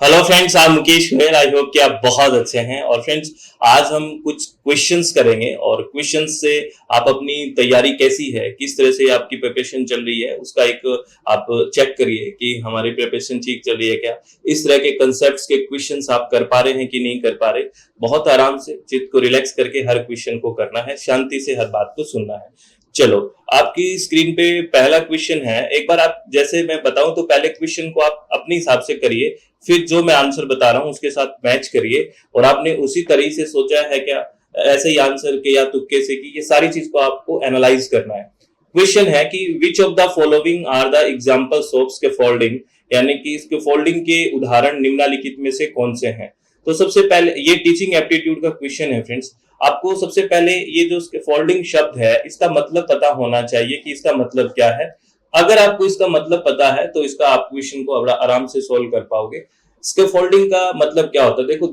Hello friends, आप Mukesh Goyal. I hope कि आप बहुत अच्छे हैं। और फ्रेंड्स, आज हम कुछ क्वेश्चंस करेंगे और क्वेश्चंस से आप अपनी तैयारी कैसी है, किस तरह से आपकी प्रिपरेशन चल रही है, उसका एक आप चेक करिए कि हमारी प्रिपरेशन ठीक चल रही है क्या। इस तरह के कंसेप्ट्स के क्वेश्चंस आप कर पा रहे हैं कि नहीं कर पा रहे। बहुत आराम से चित्त को रिलैक्स करके हर क्वेश्चन को करना है, शांति से हर बात को सुनना है। चलो, आपकी स्क्रीन पे पहला क्वेश्चन है। एक बार आप जैसे मैं बताऊं तो पहले क्वेश्चन को आप अपने हिसाब से करिए, फिर जो मैं आंसर बता रहा हूं उसके साथ मैच करिए। और आपने उसी तरीके से सोचा है क्या, ऐसे ही आंसर के या तुक्के से, कि ये सारी चीज को आपको एनालाइज करना है। क्वेश्चन है कि which of the following are the examples of scaffolding, यानी कि स्कैफोल्डिंग के उदाहरण निम्नलिखित में से कौन से हैं। तो सबसे पहले ये टीचिंग एप्टीट्यूड का क्वेश्चन है फ्रेंड्स। आपको सबसे पहले ये जो स्कैफोल्डिंग शब्द है इसका मतलब पता होना चाहिए कि इसका मतलब क्या है। अगर आपको इसका मतलब पता है तो इसका आप क्वेश्चन को बड़ा आराम से सोल्व कर पाओगे। स्कैफोल्डिंग का मतलब क्या होता है, देखो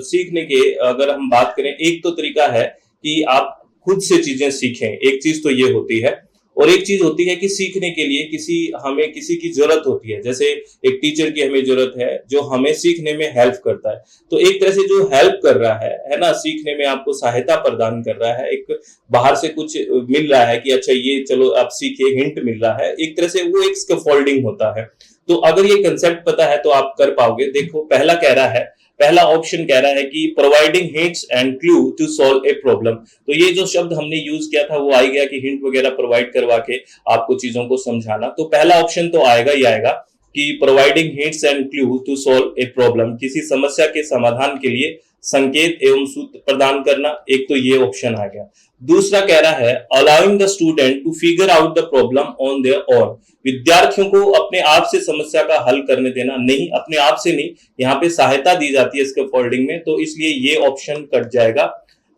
सीखने के अगर हम बात करें, एक तो तरीका है कि आप खुद से चीजें सीखें, एक चीज तो ये होती है। और एक चीज होती है कि सीखने के लिए हमें किसी की जरूरत होती है। जैसे एक टीचर की हमें जरूरत है जो हमें सीखने में हेल्प करता है। तो एक तरह से जो हेल्प कर रहा है ना, सीखने में आपको सहायता प्रदान कर रहा है, एक बाहर से कुछ मिल रहा है कि अच्छा ये चलो आप सीखिए, हिंट मिल रहा है, एक तरह से वो एक स्कैफोल्डिंग होता है। तो अगर ये कंसेप्ट पता है तो आप कर पाओगे। देखो पहला ऑप्शन कह रहा है कि providing hints and clue to solve a problem. तो ये जो शब्द हमने यूज किया था वो आ गया कि हिंट वगैरह प्रोवाइड करवा के आपको चीजों को समझाना। तो पहला ऑप्शन तो आएगा ही आएगा कि providing hints and clue to solve a problem, किसी समस्या के समाधान के लिए संकेत एवं सूत्र प्रदान करना। एक तो ये ऑप्शन आ गया। दूसरा कह रहा है allowing the student to figure out the problem on their own, विद्यार्थियों को अपने आप से समस्या का हल करने देना। नहीं, अपने आप से नहीं, यहाँ पे सहायता दी जाती है स्कैफोल्डिंग में, तो इसलिए ये ऑप्शन कट जाएगा।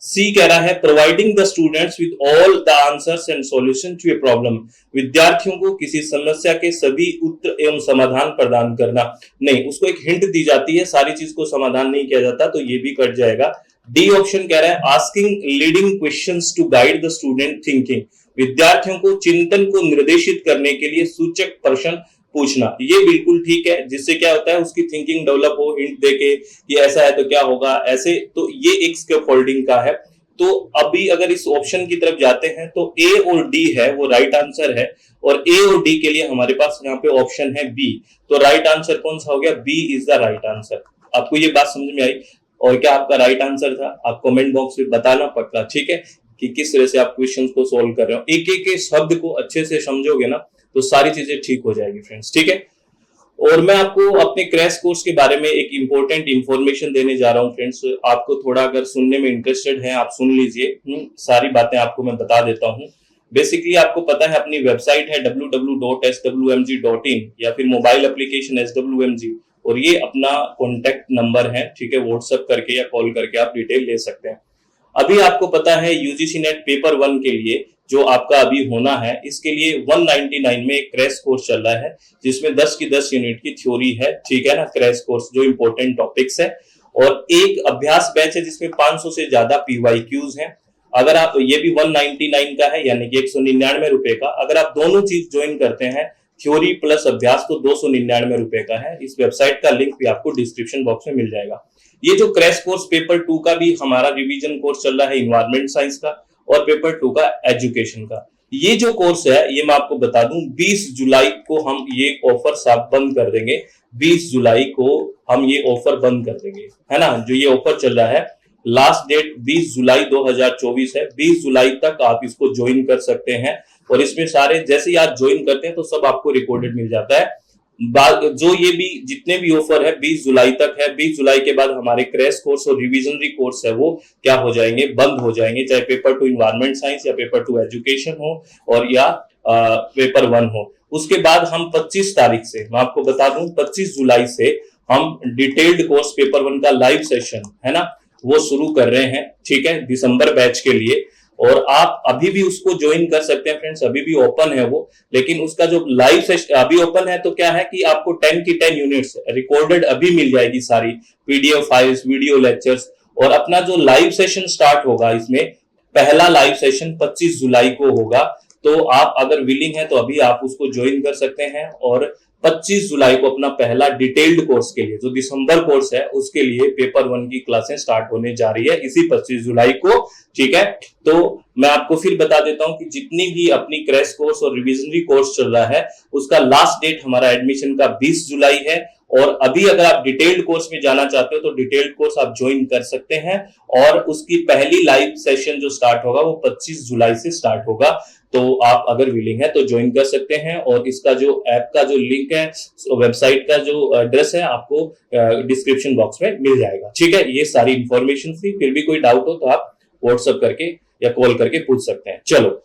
सी कह रहा है providing the students with all the answers and solution to a problem, विद्यार्थियों को किसी समस्या के सभी उत्तर एवं समाधान प्रदान करना। नहीं, उसको एक हिंट दी जाती है, सारी चीज को समाधान नहीं किया जाता, तो ये भी कट जाएगा। डी ऑप्शन कह रहा है asking leading questions to guide the student thinking, विद्यार्थियों को चिंतन को निर्देशित करने के लिए सूचक प्रश्न पूछना। ये बिल्कुल ठीक है, जिससे क्या होता है उसकी थिंकिंग डेवलप हो, हिंट देके कि ऐसा है तो क्या होगा ऐसे। तो ये एक स्कैफोल्डिंग का है। तो अभी अगर इस ऑप्शन की तरफ जाते हैं तो ए और डी है वो राइट आंसर है। और ए और डी के लिए हमारे पास यहाँ पे ऑप्शन है बी। तो राइट आंसर कौन सा हो गया, B is the right answer. आपको ये बात समझ में आई? और क्या आपका राइट आंसर था? आप कमेंट बॉक्स में बताना पक्का, ठीक है, कि किस तरह से आप क्वेश्चंस को सोल्व कर रहे हो। एक एक शब्द को अच्छे से समझोगे ना तो सारी चीजें ठीक हो जाएगी फ्रेंड्स, ठीक है। और मैं आपको अपने क्रैश कोर्स के बारे में एक इंपॉर्टेंट इंफॉर्मेशन देने जा रहा हूँ फ्रेंड्स। आपको थोड़ा अगर सुनने में इंटरेस्टेड है आप सुन लीजिए। सारी बातें आपको मैं बता देता हूँ। बेसिकली आपको पता है अपनी वेबसाइट है www.swmg.in या फिर मोबाइल एप्लीकेशन SWMG, और ये अपना कॉन्टेक्ट नंबर है, ठीक है। व्हाट्सएप करके या कॉल करके आप डिटेल ले सकते हैं। अभी आपको पता है यूजीसी नेट पेपर 1 के लिए जो आपका अभी होना है, इसके लिए 199 में एक क्रैश कोर्स चल रहा है जिसमें 10 की 10 यूनिट की थ्योरी है, ठीक है ना। क्रैश कोर्स जो इंपॉर्टेंट टॉपिक्स है, और एक अभ्यास बैच है जिसमें 500 से ज्यादा पीवाईक्यूज हैं। अगर आप, ये भी 199 का है यानी कि 199 रुपए का। अगर आप दोनों चीज ज्वाइन करते हैं, थ्योरी प्लस अभ्यास, तो 299 रुपए का है। इस वेबसाइट का लिंक भी आपको डिस्क्रिप्शन बॉक्स में मिल जाएगा। ये जो क्रैश कोर्स पेपर 2 का भी हमारा रिवीजन कोर्स चल रहा है इन्वायरमेंट साइंस का, और पेपर 2 का एजुकेशन का। ये जो कोर्स है ये मैं आपको बता दूं 20 जुलाई को हम ये ऑफर साफ बंद कर देंगे। 20 जुलाई को हम ये ऑफर बंद कर देंगे, है ना। जो ये ऑफर चल रहा है, लास्ट डेट 20 जुलाई 2024 है। 20 जुलाई तक आप इसको ज्वाइन कर सकते हैं। और इसमें सारे, जैसे ही आप ज्वाइन करते हैं तो सब आपको रिकॉर्डेड मिल जाता है। जो ये भी जितने भी ऑफर है 20 जुलाई तक है। 20 जुलाई के बाद हमारे क्रैश कोर्स और रिविजनरी कोर्स है वो क्या हो जाएंगे, बंद हो जाएंगे। चाहे पेपर 2 इन्वायरमेंट साइंस या पेपर 2 एजुकेशन हो और या पेपर 1 हो। उसके बाद हम 25 तारीख से, मैं आपको बता दूं 25 जुलाई से हम डिटेल्ड कोर्स पेपर 1 का लाइव सेशन है ना वो शुरू कर रहे हैं, ठीक है, दिसंबर बैच के लिए। और आप अभी भी उसको ज्वाइन कर सकते हैं फ्रेंड्स, अभी भी ओपन है वो। लेकिन उसका जो लाइव सेशन अभी ओपन है तो क्या है कि आपको 10 की 10 यूनिट्स रिकॉर्डेड अभी मिल जाएगी, सारी पीडीएफ फाइल्स, वीडियो लेक्चर्स। और अपना जो लाइव सेशन स्टार्ट होगा, इसमें पहला लाइव सेशन 25 जुलाई को होगा। तो आप अगर विलिंग है तो अभी आप उसको ज्वाइन कर सकते हैं। और 25 जुलाई को अपना पहला डिटेल्ड कोर्स के लिए, जो दिसंबर कोर्स है उसके लिए पेपर 1 की क्लासें स्टार्ट होने जा रही है इसी 25 जुलाई को। ठीक है, तो मैं आपको फिर बता देता हूं कि जितनी भी अपनी क्रैश कोर्स और रिविजनरी कोर्स चल रहा है उसका लास्ट डेट हमारा एडमिशन का 20 जुलाई है। और अभी अगर आप डिटेल्ड कोर्स में जाना चाहते हो तो डिटेल्ड कोर्स आप ज्वाइन कर सकते हैं, और उसकी पहली लाइव सेशन जो स्टार्ट होगा वो 25 जुलाई से स्टार्ट होगा। तो आप अगर विलिंग है तो ज्वाइन कर सकते हैं। और इसका जो ऐप का जो लिंक है, वेबसाइट का जो एड्रेस है, आपको डिस्क्रिप्शन बॉक्स में मिल जाएगा। ठीक है, ये सारी इंफॉर्मेशन थी। फिर भी कोई डाउट हो तो आप व्हाट्सएप करके या कॉल करके पूछ सकते हैं। चलो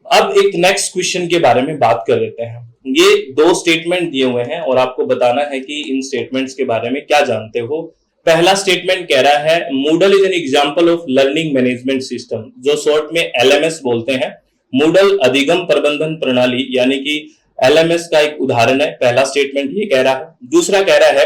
अब एक नेक्स्ट क्वेश्चन के बारे में बात कर लेते हैं। ये 2 स्टेटमेंट दिए हुए हैं और आपको बताना है कि इन स्टेटमेंट्स के बारे में क्या जानते हो। पहला स्टेटमेंट कह रहा है Moodle is an example of learning management system, जो शॉर्ट में एलएमएस बोलते हैं। मूडल अधिगम प्रबंधन प्रणाली यानी कि एलएमएस का एक उदाहरण है। पहला स्टेटमेंट ये कह रहा है। दूसरा कह रहा है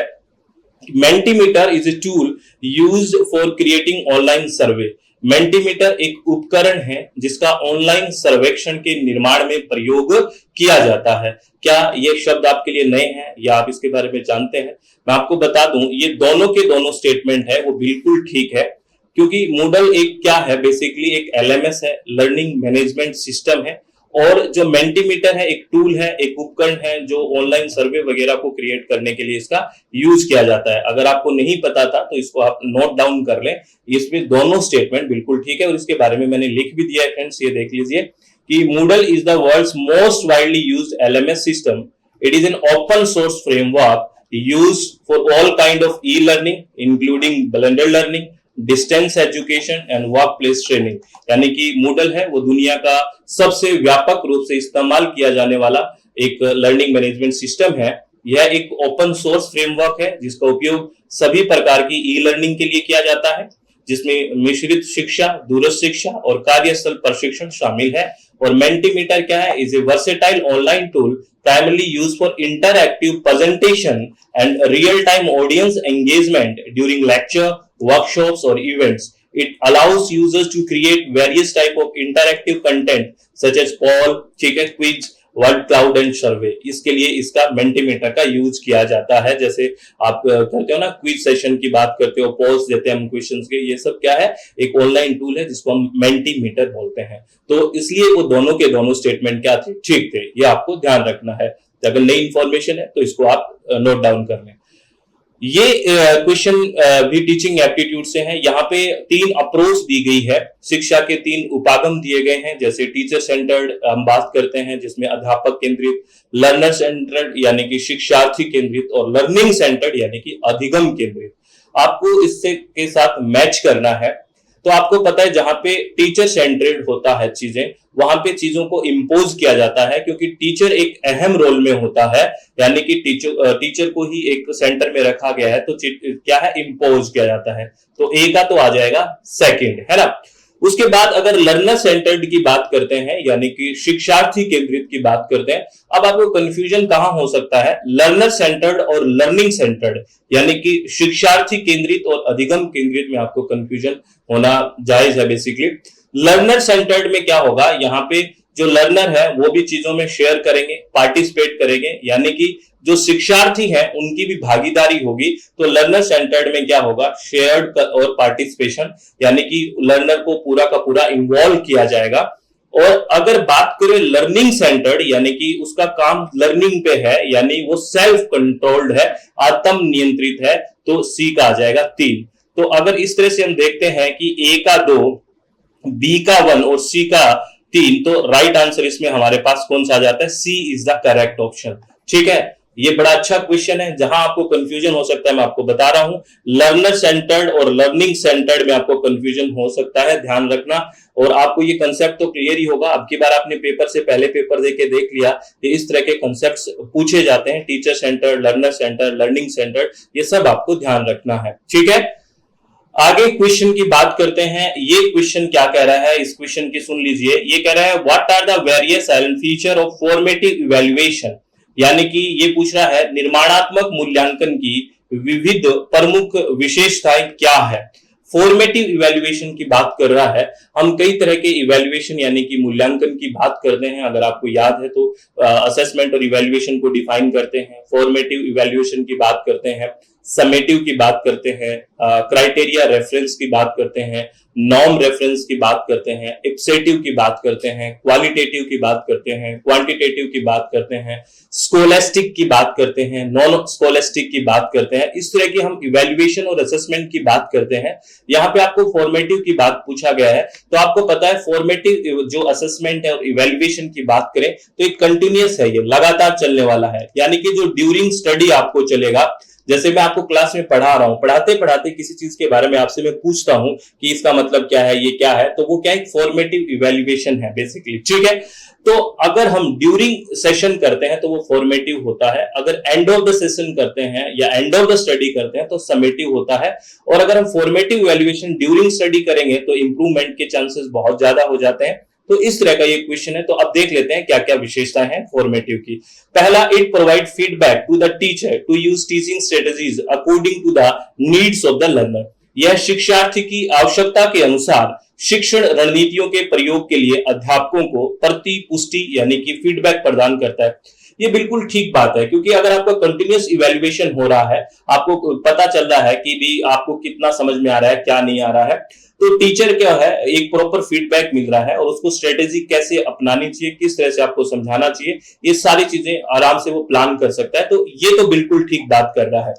Mentimeter is a tool used for creating online survey. Mentimeter एक उपकरण है जिसका ऑनलाइन सर्वेक्षण के निर्माण में प्रयोग किया जाता है। क्या ये शब्द आपके लिए नए हैं या आप इसके बारे में जानते हैं? मैं आपको बता दूं, ये दोनों के दोनों स्टेटमेंट है वो बिल्कुल ठीक है, क्योंकि मूडल एक क्या है, बेसिकली एक एलएमएस है, लर्निंग मैनेजमेंट सिस्टम है। और जो मेंटीमीटर है एक टूल है, एक उपकरण है जो ऑनलाइन सर्वे वगैरह को क्रिएट करने के लिए इसका यूज किया जाता है। अगर आपको नहीं पता था तो इसको आप नोट डाउन कर लें। इसमें दोनों स्टेटमेंट बिल्कुल ठीक है और इसके बारे में मैंने लिख भी दिया है फ्रेंड्स, ये देख लीजिए कि Moodle is the world's most widely used LMS system. It is an open source framework used for all kind of e learning including blended learning, distance education and work place training. यानी कि Moodle है वो दुनिया का सबसे व्यापक रूप से इस्तेमाल किया जाने वाला एक लर्निंग मैनेजमेंट सिस्टम है। यह एक ओपन सोर्स फ्रेमवर्क है जिसका उपयोग सभी प्रकार की ई लर्निंग के लिए किया जाता है, जिसमें मिश्रित शिक्षा, दूरस्थ शिक्षा और कार्यस्थल प्रशिक्षण शामिल है। और मेंटीमीटर क्या है? Is a versatile online tool primarily used for interactive presentation and real-time audience engagement during lecture, workshops or events. It allows users to create various type of interactive content such as poll, quiz, word cloud and सर्वे। इसके लिए इसका मेंटीमीटर का use किया जाता है। जैसे आप करते हो ना, क्विज सेशन की बात करते हो, पोल्स देते हैं हम क्वेश्चंस के, ये सब क्या है? एक ऑनलाइन टूल है जिसको हम मेंटीमीटर बोलते हैं। तो इसलिए वो दोनों के दोनों स्टेटमेंट क्या थे? ठीक थे। ये आपको ध्यान रखना है। अगर नई इंफॉर्मेशन है तो इसको आप नोट डाउन कर लें। ये क्वेश्चन भी टीचिंग एप्टीट्यूड से है। यहाँ पे 3 अप्रोच दी गई है, शिक्षा के 3 उपागम दिए गए हैं। जैसे टीचर सेंटर्ड हम बात करते हैं जिसमें अध्यापक केंद्रित, लर्नर सेंटर्ड यानी कि शिक्षार्थी केंद्रित, और लर्निंग सेंटर्ड यानी कि अधिगम केंद्रित। आपको इससे के साथ मैच करना है। तो आपको पता है जहां पे टीचर सेंटर्ड होता है चीजें, वहां पे चीजों को इंपोज किया जाता है, क्योंकि टीचर एक अहम रोल में होता है। यानी कि टीचर को ही एक सेंटर में रखा गया है, तो क्या है? इंपोज किया जाता है। तो ए का तो आ जाएगा सेकंड, है ना। उसके बाद अगर लर्नर सेंटर्ड की बात करते हैं यानी कि शिक्षार्थी केंद्रित की बात करते हैं, अब आपको कंफ्यूजन कहां हो सकता है? लर्नर सेंटर्ड और लर्निंग सेंटर्ड यानी कि शिक्षार्थी केंद्रित और अधिगम केंद्रित में आपको कंफ्यूजन होना जायज है। बेसिकली लर्नर सेंटर्ड में क्या होगा? यहाँ पे जो लर्नर है वो भी चीजों में शेयर करेंगे, पार्टिसिपेट करेंगे, यानी कि जो शिक्षार्थी हैं उनकी भी भागीदारी होगी। तो लर्नर सेंटर्ड में क्या होगा? शेयर्ड और पार्टिसिपेशन, यानी कि लर्नर को पूरा का पूरा इन्वॉल्व किया जाएगा। और अगर बात करें लर्निंग सेंटर्ड यानी कि उसका काम लर्निंग पे है, यानी वो सेल्फ कंट्रोल्ड है, आत्म नियंत्रित है, तो सी का आ जाएगा 3। तो अगर इस तरह से हम देखते हैं कि ए का 2, बी का 1 और सी का 3, तो राइट आंसर इसमें हमारे पास कौन सा आ जाता है? सी इज द करेक्ट ऑप्शन। ठीक है, ये बड़ा अच्छा क्वेश्चन है। जहां आपको कंफ्यूजन हो सकता है मैं आपको बता रहा हूं, लर्नर सेंटर्ड और लर्निंग सेंटर्ड में आपको कंफ्यूजन हो सकता है, ध्यान रखना। और आपको ये कंसेप्ट तो क्लियर ही होगा। अब की बार आपने पेपर से पहले पेपर देके देख लिया कि इस तरह के कंसेप्ट्स पूछे जाते हैं, teacher centred, learner centred, learning centred, ये सब आपको ध्यान रखना है। ठीक है, आगे क्वेश्चन की बात करते हैं। ये क्वेश्चन क्या कह रहा है? इस क्वेश्चन की सुन लीजिए। ये कह रहा है what are the various feature of formative evaluation, यानी कि ये पूछ रहा है निर्माणात्मक मूल्यांकन की विविध प्रमुख विशेषताएं क्या है। फॉर्मेटिव इवैल्यूएशन की बात कर रहा है। हम कई तरह के इवैल्यूएशन यानी कि मूल्यांकन की बात करते हैं। अगर आपको याद है तो असेसमेंट और इवैल्यूएशन को डिफाइन करते हैं, फॉर्मेटिव इवैल्यूएशन की बात करते हैं, समेटिव की बात करते हैं, क्राइटेरिया रेफरेंस की बात करते हैं, नॉर्म रेफरेंस की बात करते हैं, इप्सेटिव की बात करते हैं, क्वालिटेटिव की बात करते हैं, क्वांटिटेटिव की बात करते हैं, स्कोलेस्टिक की बात करते हैं, नॉन स्कोलेस्टिक की बात करते हैं। इस तरह की हम इवैल्यूएशन और असेसमेंट की बात करते हैं। यहाँ पे आपको फॉर्मेटिव की बात पूछा गया है, तो आपको पता है फॉर्मेटिव जो असेसमेंट है और इवैल्यूएशन की बात करें तो एक कंटिन्यूअस है, ये लगातार चलने वाला है, यानी कि जो ड्यूरिंग स्टडी आपको चलेगा। जैसे मैं आपको क्लास में पढ़ा रहा हूं, पढ़ाते पढ़ाते किसी चीज के बारे में आपसे मैं पूछता हूं कि इसका मतलब क्या है, ये क्या है, तो वो क्या एक फॉर्मेटिव इवैल्यूएशन है बेसिकली, ठीक है। तो अगर हम ड्यूरिंग सेशन करते हैं तो वो फॉर्मेटिव होता है, अगर एंड ऑफ द सेशन करते हैं या एंड ऑफ द स्टडी करते हैं तो समेटिव होता है। और अगर हम फॉर्मेटिव इवैल्यूएशन ड्यूरिंग स्टडी करेंगे तो इंप्रूवमेंट के चांसेस बहुत ज्यादा हो जाते हैं। तो इस तरह का ये क्वेश्चन है। तो अब देख लेते हैं क्या क्या विशेषताएं हैं फॉर्मेटिव की। पहला, it provide feedback to the teacher to use teaching strategies according to the needs of the learner. यह शिक्षार्थी की आवश्यकता के अनुसार शिक्षण रणनीतियों के प्रयोग के लिए अध्यापकों को पुष्टि यानी कि फीडबैक प्रदान करता है। ये बिल्कुल ठीक बात है, क्योंकि अगर आपका कंटिन्यूअस इवैल्यूएशन हो रहा है, आपको पता चल रहा है कि भी आपको कितना समझ में आ रहा है, क्या नहीं आ रहा है, तो टीचर क्या है एक प्रॉपर फीडबैक मिल रहा है और उसको स्ट्रेटेजी कैसे अपनानी चाहिए, किस तरह से आपको समझाना चाहिए, ये सारी चीजें आराम से वो प्लान कर सकता है। तो ये तो बिल्कुल ठीक बात कर रहा है।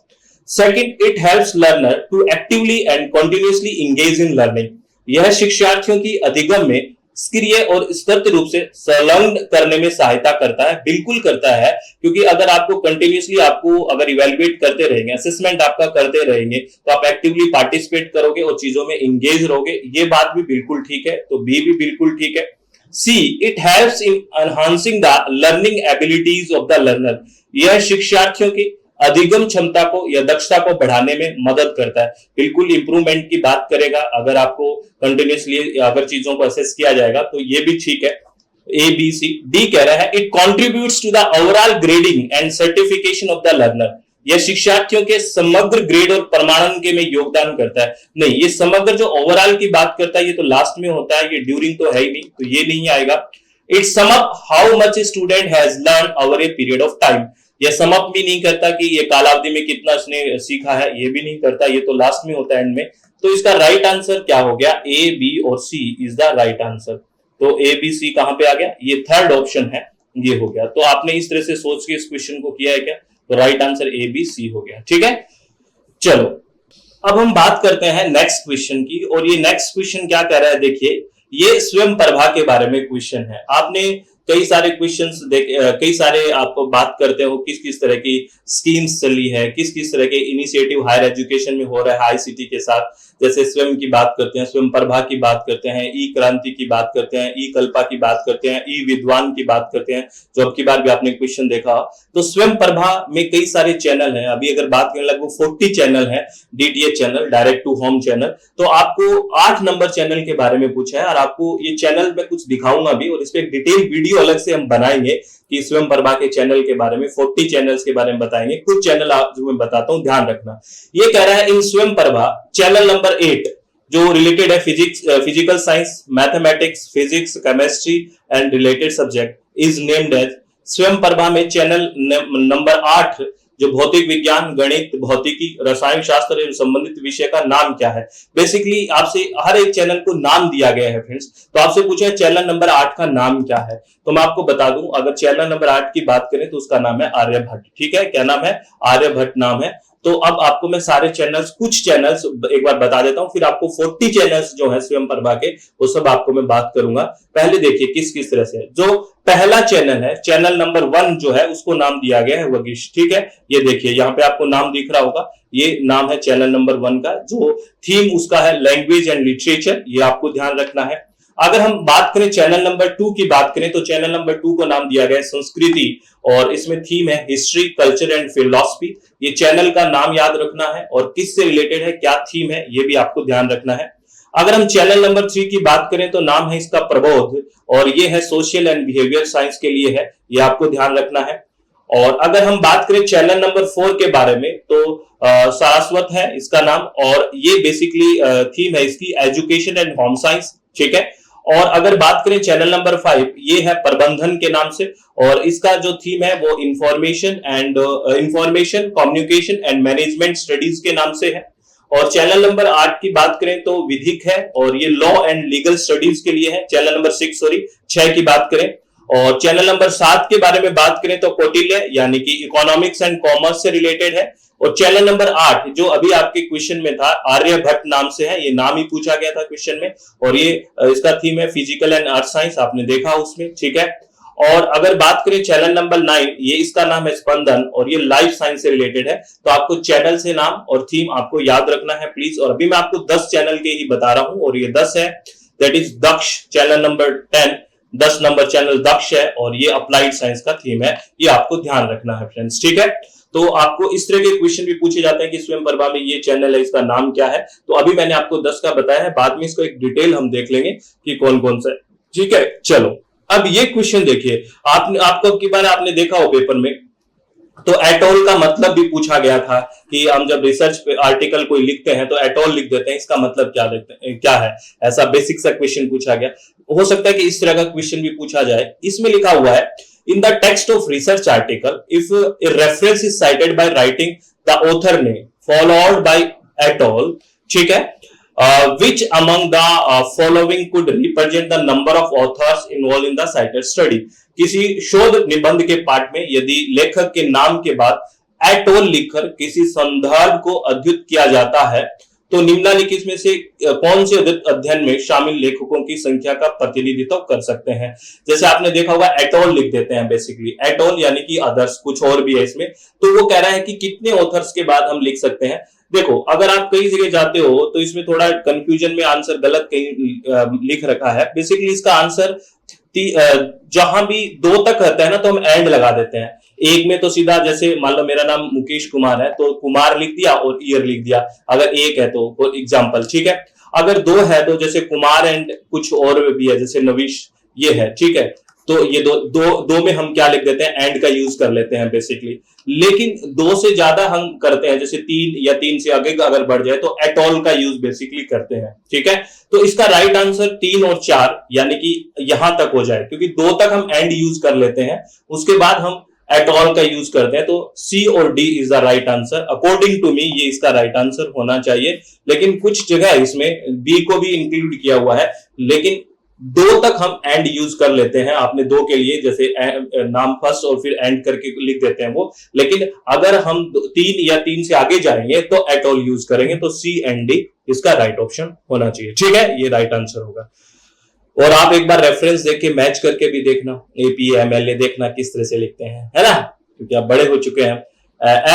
Second, it helps learner to actively and continuously engage in learning. यह शिक्षार्थियों की अधिगम में सक्रिय और सतत रूप से संलग्न करने में सहायता करता है। बिल्कुल करता है, क्योंकि अगर आपको कंटिन्यूअसली आपको अगर इवैल्यूएट करते रहेंगे, असेसमेंट आपका करते रहेंगे, तो आप एक्टिवली पार्टिसिपेट करोगे और चीजों में एंगेज रहोगे। ये बात भी बिल्कुल ठीक है। तो बी भी बिल्कुल ठीक है। See, it helps in enhancing the learning abilities of the learner. यह शिक्षार्थियों की अधिगम क्षमता को या दक्षता को बढ़ाने में मदद करता है। बिल्कुल इंप्रूवमेंट की बात करेगा अगर आपको कंटिन्यूअसली अगर चीजों को असेस किया जाएगा, तो ये भी ठीक है। ए बी सी। डी कह रहा है, it contributes to the overall grading and certification of the learner. यह शिक्षार्थियों के समग्र ग्रेड और प्रमाणन के में योगदान करता है। नहीं, ये समग्र जो ओवरऑल की बात करता है ये तो लास्ट में होता है, ये ड्यूरिंग तो है ही नहीं, तो ये नहीं आएगा। It sum up how much student has learn over a period of time. ये समअप भी नहीं करता कि ये कालावधि में कितना इसने सीखा है, ये भी नहीं करता, ये तो लास्ट में होता है एंड में। तो इसका राइट आंसर क्या हो गया? ए, बी और सी इज द राइट आंसर। तो ए बी सी कहां पे आ गया? ये थर्ड ऑप्शन है, ये हो गया। तो आपने इस तरह से सोच के इस क्वेश्चन को किया है क्या? तो right answer A B C हो गया। ठीक है, चलो अब हम बात करते हैं नेक्स्ट क्वेश्चन की। और ये नेक्स्ट क्वेश्चन क्या कह रहा है, देखिए ये स्वयं प्रभा के बारे में क्वेश्चन है। आपने कई सारे क्वेश्चंस कई सारे आपको बात करते हो किस किस तरह की स्कीम्स चली है, किस किस तरह के इनिशिएटिव हायर एजुकेशन में हो रहा है आईसीटी के साथ। जैसे स्वयं की बात करते हैं, स्वयं प्रभा की बात करते हैं, ई क्रांति की बात करते हैं, ई कल्पा की बात करते हैं, ई विद्वान की बात करते हैं, जो अब की बार भी आपने क्वेश्चन देखा। तो स्वयं प्रभा में कई सारे चैनल हैं। अभी अगर बात करें लगभग 40 चैनल है, DTH channel, direct to home channel. तो आपको 8 नंबर चैनल के बारे में पूछा है और आपको ये चैनल में कुछ दिखाऊंगा भी और इस पे एक डिटेल वीडियो अलग से हम बनाएंगे कि स्वयं प्रभा के चैनल के बारे में, 40 चैनल्स के बारे में बताएंगे। कुछ चैनल आप जो मैं बताता हूं ध्यान रखना। ये कह रहा है इन स्वयं प्रभा चैनल नंबर 8 जो रिलेटेड है physical science, mathematics, physics, chemistry and related subject is named as. Swayam Prabha में चैनल नंबर 8 जो भौतिक विज्ञान, गणित, भौतिकी, रसायन शास्त्र एवं संबंधित विषय का नाम क्या है। बेसिकली आपसे हर एक चैनल को नाम दिया गया है फ्रेंड्स। तो आपसे पूछा है चैनल नंबर 8 का नाम क्या है, तो मैं आपको बता दूं अगर चैनल नंबर 8 की बात करें तो उसका नाम है आर्यभट्ट। ठीक है, क्या नाम है? आर्यभट्ट नाम है। तो अब आपको मैं सारे चैनल्स, कुछ चैनल्स एक बार बता देता हूं, फिर आपको 40 चैनल्स जो है स्वयं प्रभा के वो सब आपको मैं बात करूंगा। पहले देखिए किस किस तरह से। जो पहला चैनल है, चैनल नंबर 1 जो है उसको नाम दिया गया है वगिश। ठीक है, ये देखिए यहाँ पे आपको नाम दिख रहा होगा, ये नाम है चैनल नंबर 1 का। जो थीम उसका है लैंग्वेज एंड लिटरेचर, ये आपको ध्यान रखना है। अगर हम बात करें चैनल नंबर 2 की बात करें तो चैनल नंबर 2 को नाम दिया गया है संस्कृति और इसमें थीम है हिस्ट्री, कल्चर एंड फिलॉसफी। ये चैनल का नाम याद रखना है और किससे रिलेटेड है, क्या थीम है, ये भी आपको ध्यान रखना है। अगर हम चैनल नंबर 3 की बात करें तो नाम है इसका प्रबोध और ये है सोशल एंड बिहेवियर साइंस के लिए है, ये आपको ध्यान रखना है। और अगर हम बात करें चैनल नंबर 4 के बारे में तो सारस्वत है इसका नाम, और ये बेसिकली थीम है इसकी एजुकेशन एंड होम साइंस, ठीक है। और अगर बात करें चैनल नंबर 5, ये है प्रबंधन के नाम से, और इसका जो थीम है वो information communication and management studies के नाम से है। और चैनल नंबर 8 की बात करें तो विधिक है, और ये लॉ एंड लीगल स्टडीज के लिए है। चैनल नंबर 6 की बात करें, और चैनल नंबर 7 के बारे में बात करें तो कौटिल्य यानी कि इकोनॉमिक्स एंड कॉमर्स से रिलेटेड है। और चैनल नंबर 8 जो अभी आपके क्वेश्चन में था आर्यभट्ट नाम से है, ये नाम ही पूछा गया था क्वेश्चन में, और ये इसका थीम है फिजिकल एंड अर्थ साइंस, आपने देखा उसमें, ठीक है। और अगर बात करें चैनल नंबर 9, ये इसका नाम है स्पंदन, और ये लाइफ साइंस से रिलेटेड है। तो आपको चैनल से नाम और थीम आपको याद रखना है प्लीज। और अभी मैं आपको 10 चैनल के ही बता रहा हूं, और ये 10 है, that is Daksh channel number 10, 10 नंबर चैनल दक्ष है, और ये अप्लाइड साइंस का थीम है, ये आपको ध्यान रखना है फ्रेंड्स, ठीक है। तो आपको इस तरह के क्वेश्चन भी पूछे जाते हैं कि स्वयं प्रभा में ये चैनल है, इसका नाम क्या है। तो अभी मैंने आपको 10 का बताया है, बाद में इसको एक डिटेल हम देख लेंगे कि कौन कौन सा है, ठीक है। चलो अब ये क्वेश्चन देखिए, आपको की बार आपने देखा हो पेपर में, तो एटोल का मतलब भी पूछा गया था कि हम जब रिसर्च पे आर्टिकल कोई लिखते हैं तो एटोल लिख देते हैं, इसका मतलब क्या है, ऐसा बेसिक सा क्वेश्चन पूछा गया। हो सकता है कि इस तरह का क्वेश्चन भी पूछा जाए। इसमें लिखा हुआ है, in the text of research article if a reference is cited by writing the author name followed by et al, ठीक है, which among the following could represent the number of authors involved in the cited study। किसी शोध निबंध के पाठ में यदि लेखक के नाम के बाद एटोल लिखकर किसी संदर्भ को अद्युत किया जाता है तो निम्नलिखित में से कौन से अध्ययन में शामिल लेखकों की संख्या का प्रतिनिधित्व कर सकते हैं। जैसे आपने देखा होगा एटोल लिख देते हैं, बेसिकली एटोल यानी कि अदर्स, कुछ और भी है इसमें। तो वो कह रहा है कि कितने ऑथर्स के बाद हम लिख सकते हैं। देखो अगर आप कई जगह जाते हो तो इसमें थोड़ा कंफ्यूजन में आंसर गलत कहीं लिख रखा है। बेसिकली इसका आंसर जहां भी 2 तक रहता है ना तो हम एंड लगा देते हैं। एक में तो सीधा, जैसे मान लो मेरा नाम मुकेश कुमार है तो कुमार लिख दिया और ईयर लिख दिया, अगर 1 है तो फॉर एग्जाम्पल, ठीक है। अगर 2 है तो जैसे कुमार एंड कुछ और भी है, जैसे नविश ये है, ठीक है। तो ये दो में हम क्या लिख देते हैं, एंड का यूज कर लेते हैं बेसिकली। लेकिन 2 से ज्यादा हम करते हैं, जैसे 3 या 3 से आगे अगर बढ़ जाए तो एटॉल का यूज बेसिकली करते हैं, ठीक है। तो इसका राइट आंसर 3 और 4 यानी कि यहां तक हो जाए, क्योंकि 2 तक हम एंड यूज कर लेते हैं, उसके बाद हम एटॉल का यूज करते हैं। तो सी और D is the right answer according to me, ये इसका राइट आंसर होना चाहिए। लेकिन कुछ जगह इसमें बी को भी इंक्लूड किया हुआ है, लेकिन 2 तक हम एंड यूज कर लेते हैं। आपने 2 के लिए जैसे नाम फर्स्ट और फिर एंड करके लिख देते हैं वो, लेकिन अगर हम 3 या 3 से आगे जाएंगे तो एटॉल यूज करेंगे। तो सी एंड डी इसका राइट ऑप्शन होना चाहिए, ठीक है, ये राइट आंसर होगा। और आप एक बार रेफरेंस देख के मैच करके भी देखना, एपी एमएलए देखना किस तरह से लिखते हैं, है ना, क्योंकि आप बड़े हो चुके हैं।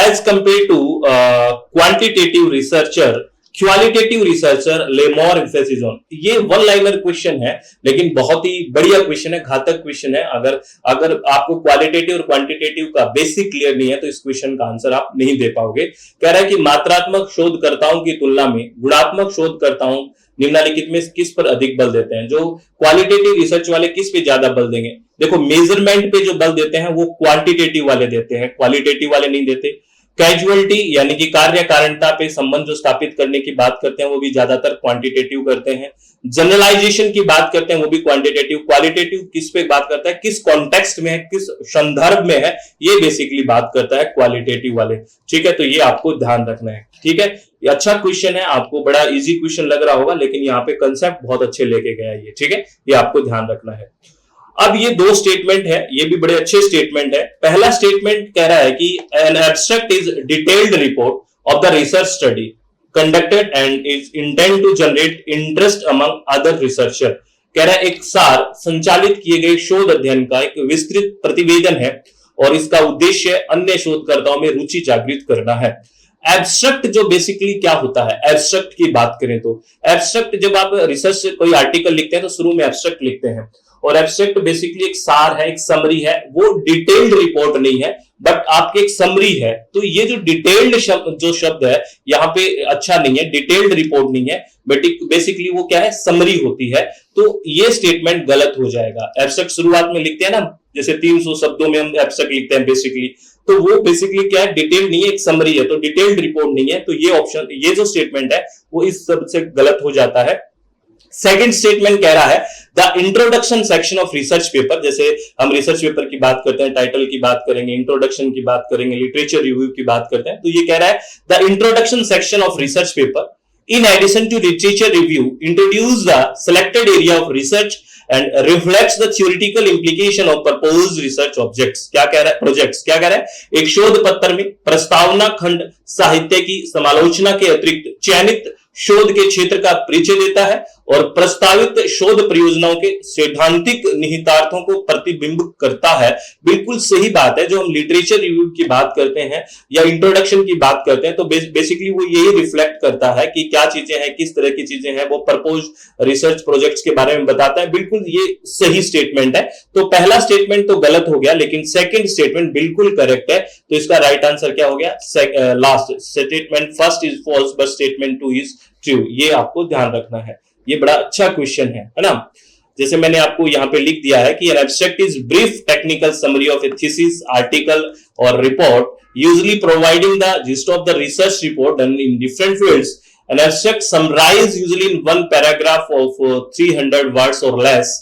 As compare to quantitative researcher qualitative researcher lay more emphasis on, ये 1 लाइनर क्वेश्चन है लेकिन बहुत ही बढ़िया क्वेश्चन है, घातक क्वेश्चन है। अगर आपको क्वालिटेटिव और क्वांटिटेटिव का बेसिक क्लियर नहीं है तो इस क्वेश्चन का आंसर आप नहीं दे पाओगे। कह रहा है कि मात्रात्मक शोधकर्ताओं की तुलना में गुणात्मक शोधकर्ताओं निम्नलिखित में किस पर अधिक बल देते हैं। जो क्वालिटेटिव रिसर्च वाले किस पे ज्यादा बल देंगे, देखो मेजरमेंट पे जो बल देते हैं वो क्वांटिटेटिव वाले देते हैं, क्वालिटेटिव वाले नहीं देते। कैजुअलिटी यानी कि कार्य कारणता पे संबंध जो स्थापित करने की बात करते हैं वो भी ज्यादातर क्वांटिटेटिव करते हैं। जनरलाइजेशन की बात करते हैं वो भी क्वांटिटेटिव। क्वालिटेटिव किस पे बात करता है, किस कॉन्टेक्स्ट में है, किस संदर्भ में है, ये बेसिकली बात करता है क्वालिटेटिव वाले, ठीक है। तो ये आपको ध्यान रखना है, ठीक है। ये अच्छा क्वेश्चन है, आपको बड़ा इजी क्वेश्चन लग रहा होगा लेकिन यहाँ पे कंसेप्ट बहुत अच्छे लेके गया ये, ठीक है, ये आपको ध्यान रखना है। अब ये 2 स्टेटमेंट है, ये भी बड़े अच्छे स्टेटमेंट है। पहला स्टेटमेंट कह रहा है कि an abstract is detailed report of the research study conducted and is intend to generate interest among other researcher. कह रहा है एक सार संचालित किए गए शोध अध्ययन का एक विस्तृत प्रतिवेदन है और इसका उद्देश्य अन्य शोधकर्ताओं में रुचि जागृत करना है। एब्स्ट्रैक्ट जो बेसिकली क्या होता है, एब्स्ट्रैक्ट की बात करें तो एब्स्ट्रैक्ट जब आप रिसर्च से कोई आर्टिकल लिखते हैं तो शुरू में एब्स्ट्रैक्ट लिखते हैं, और एब्स्ट्रैक्ट बेसिकली एक सार है, एक समरी है, वो डिटेल्ड रिपोर्ट नहीं है बट आपके एक समरी है। तो ये जो डिटेल्ड जो शब्द है यहाँ पे अच्छा नहीं है, डिटेल्ड रिपोर्ट नहीं है बट बेसिकली वो क्या है, समरी होती है। तो ये स्टेटमेंट गलत हो जाएगा। एब्स्ट्रैक्ट शुरुआत में लिखते हैं ना, जैसे 300 शब्दों में हम एब्स्ट्रैक्ट लिखते हैं बेसिकली, तो वो बेसिकली क्या है, डिटेल्ड नहीं है, एक समरी है, तो डिटेल्ड रिपोर्ट नहीं है। तो ये ऑप्शन, ये जो स्टेटमेंट है वो इस सबसे गलत हो जाता है। सेकंड स्टेटमेंट कह रहा है the introduction section of research paper, जैसे हम रिसर्च पेपर की बात करते हैं, टाइटल की बात करेंगे, इंट्रोडक्शन की बात करेंगे, लिटरेचर रिव्यू की बात करते हैं, तो ये कह रहा है the introduction section of research paper in addition to literature review introduce the selected area of research and reflects the theoretical implication of proposed research objects। क्या कह रहा है, प्रोजेक्ट्स, क्या कह रहा है, एक शोध पत्र में प्रस्तावना खंड साहित्य की समालोचना के अतिरिक्त चयनित शोध के क्षेत्र का परिचय देता है और प्रस्तावित शोध परियोजनाओं के सैद्धांतिक निहितार्थों को प्रतिबिंब करता है। बिल्कुल सही बात है। जो हम लिटरेचर रिव्यू की बात करते हैं या इंट्रोडक्शन की बात करते हैं, तो बेसिकली वो यही रिफ्लेक्ट करता है कि क्या चीजें हैं, किस तरह की चीजें हैं, वो प्रपोज रिसर्च प्रोजेक्ट्स के बारे में बताता है। बिल्कुल ये सही स्टेटमेंट है। तो पहला स्टेटमेंट तो गलत हो गया, लेकिन सेकंड स्टेटमेंट बिल्कुल करेक्ट है। तो इसका राइट आंसर क्या हो गया, last statement first is false but statement two is true. ये आपको ध्यान रखना है। ये बड़ा अच्छा क्वेश्चन है ना। जैसे मैंने आपको यहां पे लिख दिया है कि an abstract is brief technical summary of a thesis, article और report, usually providing the gist of the research report done in different fields. An abstract summarize usually in one paragraph of 300 words or less,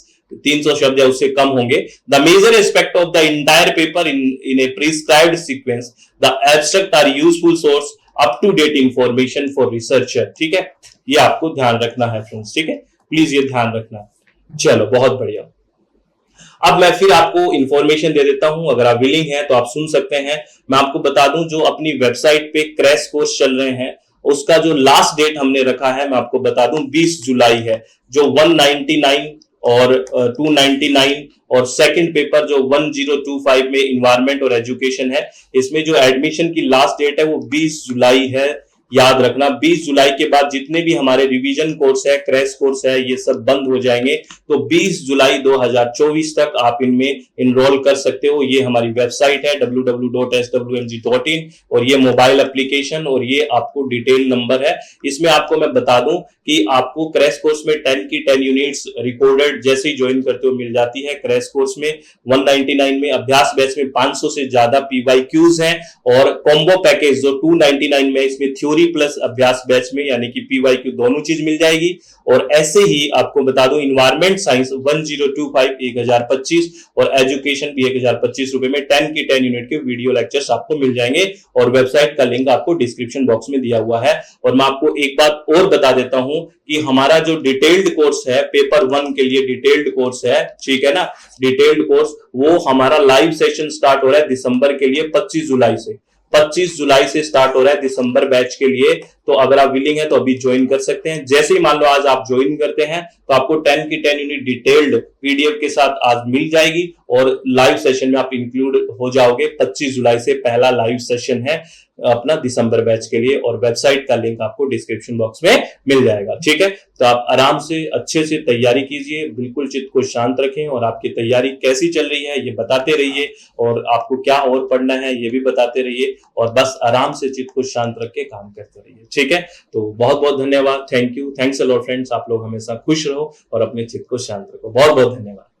300 शब्द या उससे कम होंगे। The major aspect of the entire paper in a prescribed sequence. The abstract are useful source up to date information for researcher। ठीक है, ये आपको ध्यान रखना है फ्रेंड्स। ठीक है, प्लीज ये ध्यान रखना। चलो, बहुत बढ़िया। अब मैं फिर आपको इंफॉर्मेशन दे देता हूं, अगर आप विलिंग हैं तो आप सुन सकते हैं। मैं आपको बता दूं, जो अपनी वेबसाइट पे क्रैश कोर्स चल रहे हैं उसका जो लास्ट डेट हमने रखा है, मैं आपको बता दूं 20 जुलाई है। जो 199 और 299 और सेकंड पेपर जो 1025 में इन्वायरमेंट और एजुकेशन है, इसमें जो एडमिशन की लास्ट डेट है वो 20 जुलाई है। याद रखना, 20 जुलाई के बाद जितने भी हमारे रिवीजन कोर्स है, क्रैश कोर्स है, ये सब बंद हो जाएंगे। तो 20 जुलाई 2024 तक आप इनमें इनरोल कर सकते हो। ये हमारी वेबसाइट है www.swmg.in और ये मोबाइल एप्लीकेशन और ये आपको डिटेल नंबर है। इसमें आपको मैं बता दूं कि आपको क्रैश कोर्स में 10 की 10 यूनिट्स रिकॉर्डेड जैसे ही ज्वाइन करते हो मिल जाती है। क्रैश कोर्स में 199 में, अभ्यास बैच में 500 से ज्यादा पीवाईक्यूज हैं और कॉम्बो पैकेज जो 299 में, इसमें थ्योरी प्लस अभ्यास बैच में यानी कि पीवाईक्यू दोनों चीज मिल जाएगी। और ऐसे ही आपको बता दूं इन्वायरमेंट साइंस 1025 1025 और एजुकेशन भी 1025 रुपए में 10 की 10 यूनिट के वीडियो लेक्चर्स आपको मिल जाएंगे और वेबसाइट का लिंक आपको डिस्क्रिप्शन बॉक्स में दिया हुआ है। और मैं आपको एक बात और बता देता हूं कि हमारा जो डिटेल्ड कोर्स है, पेपर 1 के लिए डिटेल्ड कोर्स है, ठीक है ना, डिटेल्ड कोर्स, वो हमारा लाइव सेशन स्टार्ट हो रहा है दिसंबर के लिए 25 जुलाई से। 25 जुलाई से स्टार्ट हो रहा है दिसंबर बैच के लिए। तो अगर आप विलिंग है तो अभी ज्वाइन कर सकते हैं। जैसे ही मान लो आज आप ज्वाइन करते हैं तो आपको 10 की 10 यूनिट डिटेल्ड पीडीएफ के साथ आज मिल जाएगी और लाइव सेशन में आप इंक्लूड हो जाओगे। 25 जुलाई से पहला लाइव सेशन है अपना दिसंबर बैच के लिए और वेबसाइट का लिंक आपको डिस्क्रिप्शन बॉक्स में मिल जाएगा। ठीक है, तो आप आराम से अच्छे से तैयारी कीजिए, बिल्कुल चित्त को शांत रखें और आपकी तैयारी कैसी चल रही है ये बताते रहिए और आपको क्या और पढ़ना है ये भी बताते रहिए और बस आराम से चित्त को शांत रख के काम करते रहिए। ठीक है, तो बहुत बहुत धन्यवाद। Thank you, thanks a lot friends. आप लोग हमेशा खुश रहो और अपने चित्त को शांत रखो। बहुत बहुत धन्यवाद।